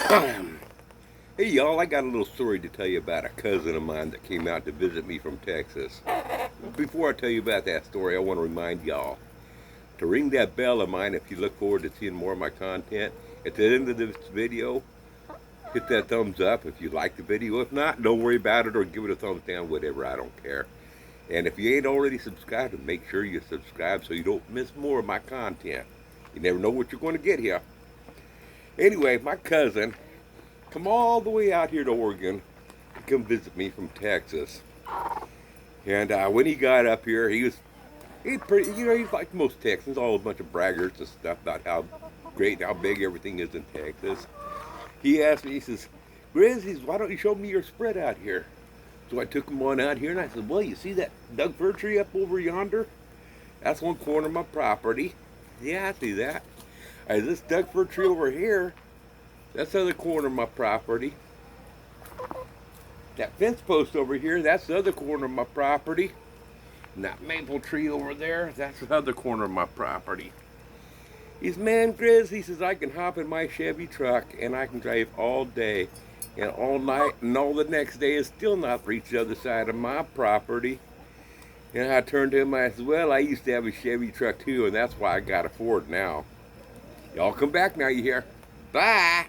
Hey y'all, I got a little story to tell you about a cousin of mine that came out to visit me from Texas. Before I tell you about that story, I want to remind y'all to ring that bell of mine if you look forward to seeing more of my content. At the end of this video, hit that thumbs up if you like the video. If not, don't worry about it or give it a thumbs down, whatever, I don't care. And if you ain't already subscribed, make sure you subscribe so you don't miss more of my content. You never know what you're going to get here. Anyway, my cousin come all the way out here to Oregon to come visit me from Texas. And when he got up here, he pretty, he's like most Texans, all a bunch of braggarts and stuff about how great and how big everything is in Texas. He asked me, he says, Grizz, why don't you show me your spread out here? So I took him on out here and I said, well, you see that Doug fir tree up over yonder? That's one corner of my property. Yeah, I see that. This Doug fir tree over here, that's the other corner of my property. That fence post over here, that's the other corner of my property. And that maple tree over there, that's the other corner of my property. He says, man, Grizz, he says, I can hop in my Chevy truck and I can drive all day and all night and all the next day and still not reach the other side of my property. And I turned to him and I said, well, I used to have a Chevy truck too, and that's why I got a Ford now. Y'all come back now, you hear? Bye.